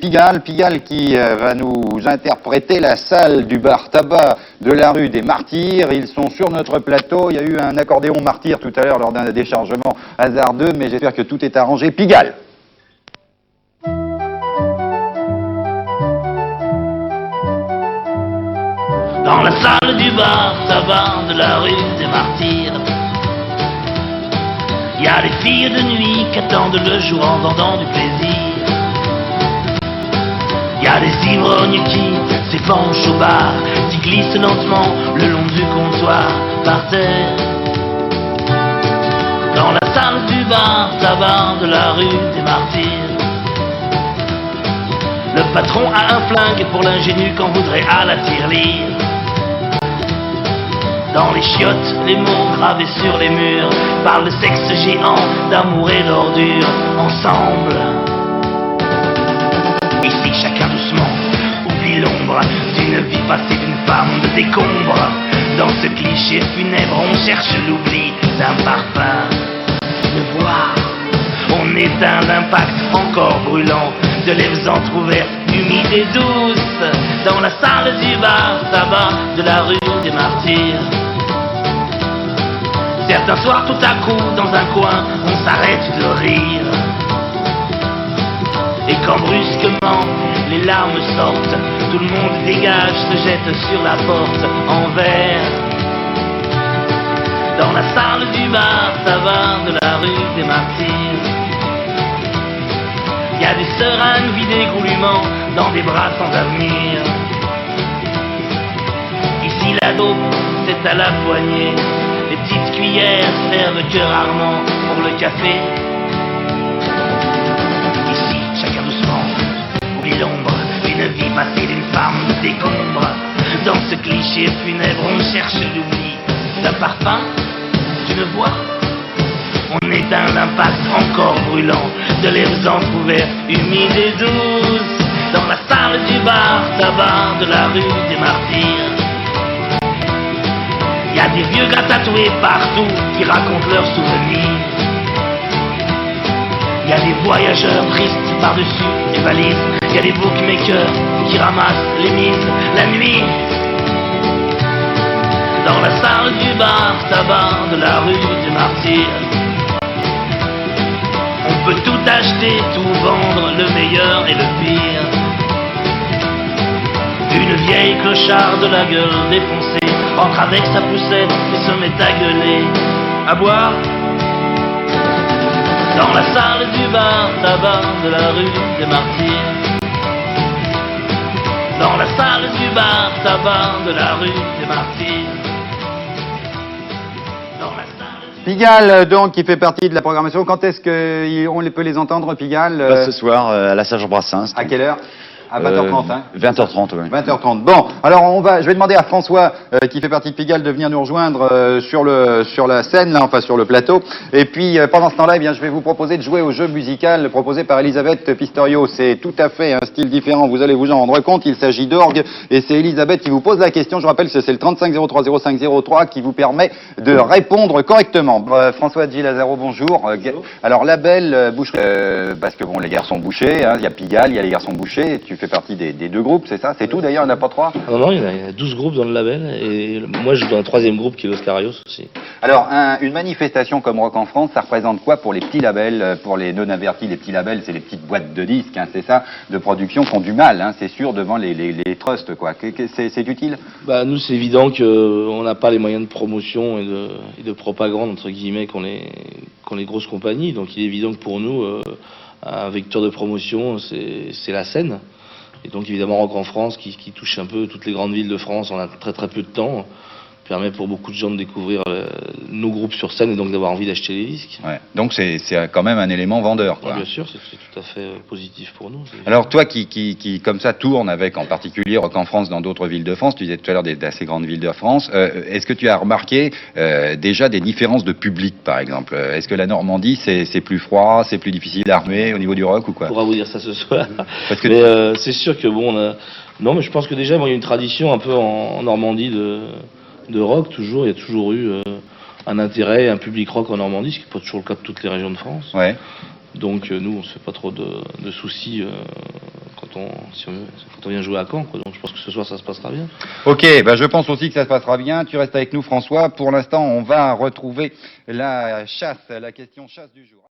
Pigalle. Pigalle qui va nous interpréter la salle du bar tabac de la rue des Martyrs. Ils sont sur notre plateau. Il y a eu un accordéon martyr tout à l'heure lors d'un déchargement hasardeux, mais j'espère que tout est arrangé. Pigalle. Dans la salle du bar tabac de la rue des Martyrs, il y a des filles de nuit qui attendent le jour en vendant du plaisir. Il y a des ivrognes qui s'épanchent au bar, qui glissent lentement le long du comptoir par terre. Dans la salle du bar tabac de la rue des Martyrs, le patron a un flingue pour l'ingénu qu'on voudrait à la tirelire. Dans les chiottes, les mots gravés sur les murs parlent de sexe géant, d'amour et d'ordure ensemble. Ici, chacun doucement oublie l'ombre d'une vie passée d'une femme de décombre. Dans ce cliché funèbre, on cherche l'oubli d'un parfum de voix. On éteint l'impact encore brûlant de lèvres entr'ouvertes, humides et douces. Dans la salle du bar tabac de la rue des Martyrs, certains soirs tout à coup dans un coin on s'arrête de rire. Et quand brusquement les larmes sortent, tout le monde dégage, se jette sur la porte en verre. Dans la salle du bar tabac de la rue des Martyrs, il y a des seringues vidées goulûment dans des bras sans avenir. Ici la dope, c'est à la poignée. Les petites cuillères servent que rarement pour le café. Ici, chacun doucement oublie l'ombre d'une vie passée d'une femme de décombre. Dans ce cliché funèbre, on cherche l'oubli d'un parfum, d'une voix. On éteint l'impact encore brûlant de lèvres entr'ouvertes, humides et douces. Dans la salle du bar tabac de la rue des Martyrs, il y a des vieux gars tatoués partout qui racontent leurs souvenirs. Il y a des voyageurs tristes par-dessus les valises. Il y a des bookmakers qui ramassent les mises la nuit. Dans la salle du bar tabac de la rue des Martyrs, on peut tout acheter, tout vendre, le meilleur et le pire. Une vieille clocharde de la gueule défoncée entre avec sa poussette et se met à gueuler, à boire. Dans la salle du bar tabac de la rue des Martyrs, dans la salle du bar tabac de la rue des Martyrs, dans la salle... Pigalle, donc, qui fait partie de la programmation. Quand est-ce qu'on peut les entendre, Pigalle Ce soir, à la Sage Brassens. À quelle heure? À 20h30, hein 20h30, oui. 20h30. Bon, alors je vais demander à François, qui fait partie de Pigalle, de venir nous rejoindre sur la scène, là, enfin sur le plateau. Et puis, pendant ce temps-là, eh bien, je vais vous proposer de jouer au jeu musical proposé par Elisabeth Pistorio. C'est tout à fait un style différent, vous allez vous en rendre compte. Il s'agit d'orgue, et c'est Elisabeth qui vous pose la question. Je rappelle que c'est le 35 03 05 03 qui vous permet de répondre correctement. François G. Lazaro, bonjour. Alors, la belle boucherie, parce que bon, les garçons bouchés, hein, il y a Pigalle, il y a les garçons bouchés, tu fais partie des deux groupes, c'est ça? C'est tout d'ailleurs, il n'y en a pas trois? Non, non, il y a 12 groupes dans le label, et moi je joue dans un troisième groupe qui est l'Oscarios aussi. Alors, une manifestation comme Rock en France, ça représente quoi pour les petits labels, pour les non-avertis? Les petits labels, c'est les petites boîtes de disques, hein, c'est ça, de production, qui ont du mal, hein, c'est sûr, devant les trusts, quoi. C'est utile? Bah, nous, c'est évident qu'on n'a pas les moyens de promotion et de propagande, entre guillemets, qu'ont les grosses compagnies, donc il est évident que pour nous, un vecteur de promotion, c'est la scène. Et donc évidemment Rock en France qui touche un peu toutes les grandes villes de France en a très très peu de temps, permet pour beaucoup de gens de découvrir nos groupes sur scène et donc d'avoir envie d'acheter les disques. Ouais. Donc c'est quand même un élément vendeur, quoi. Bien sûr, c'est tout à fait positif pour nous. Alors toi qui comme ça tourne avec en particulier Rock en France dans d'autres villes de France, tu disais tout à l'heure d'assez grandes villes de France, est-ce que tu as remarqué déjà des différences de public par exemple? Est-ce que la Normandie c'est plus froid, c'est plus difficile d'armer au niveau du rock ou quoi? On pourra vous dire ça ce soir. Parce que mais c'est sûr que bon, non mais je pense que déjà il y a une tradition un peu en Normandie de rock, toujours, il y a toujours eu un intérêt, un public rock en Normandie, ce qui n'est pas toujours le cas de toutes les régions de France. Ouais. Donc nous, on se fait pas trop de soucis quand quand on vient jouer à Caen, quoi. Donc je pense que ce soir ça se passera bien. Ok, bah je pense aussi que ça se passera bien. Tu restes avec nous, François. Pour l'instant, on va retrouver la chasse, la question chasse du jour.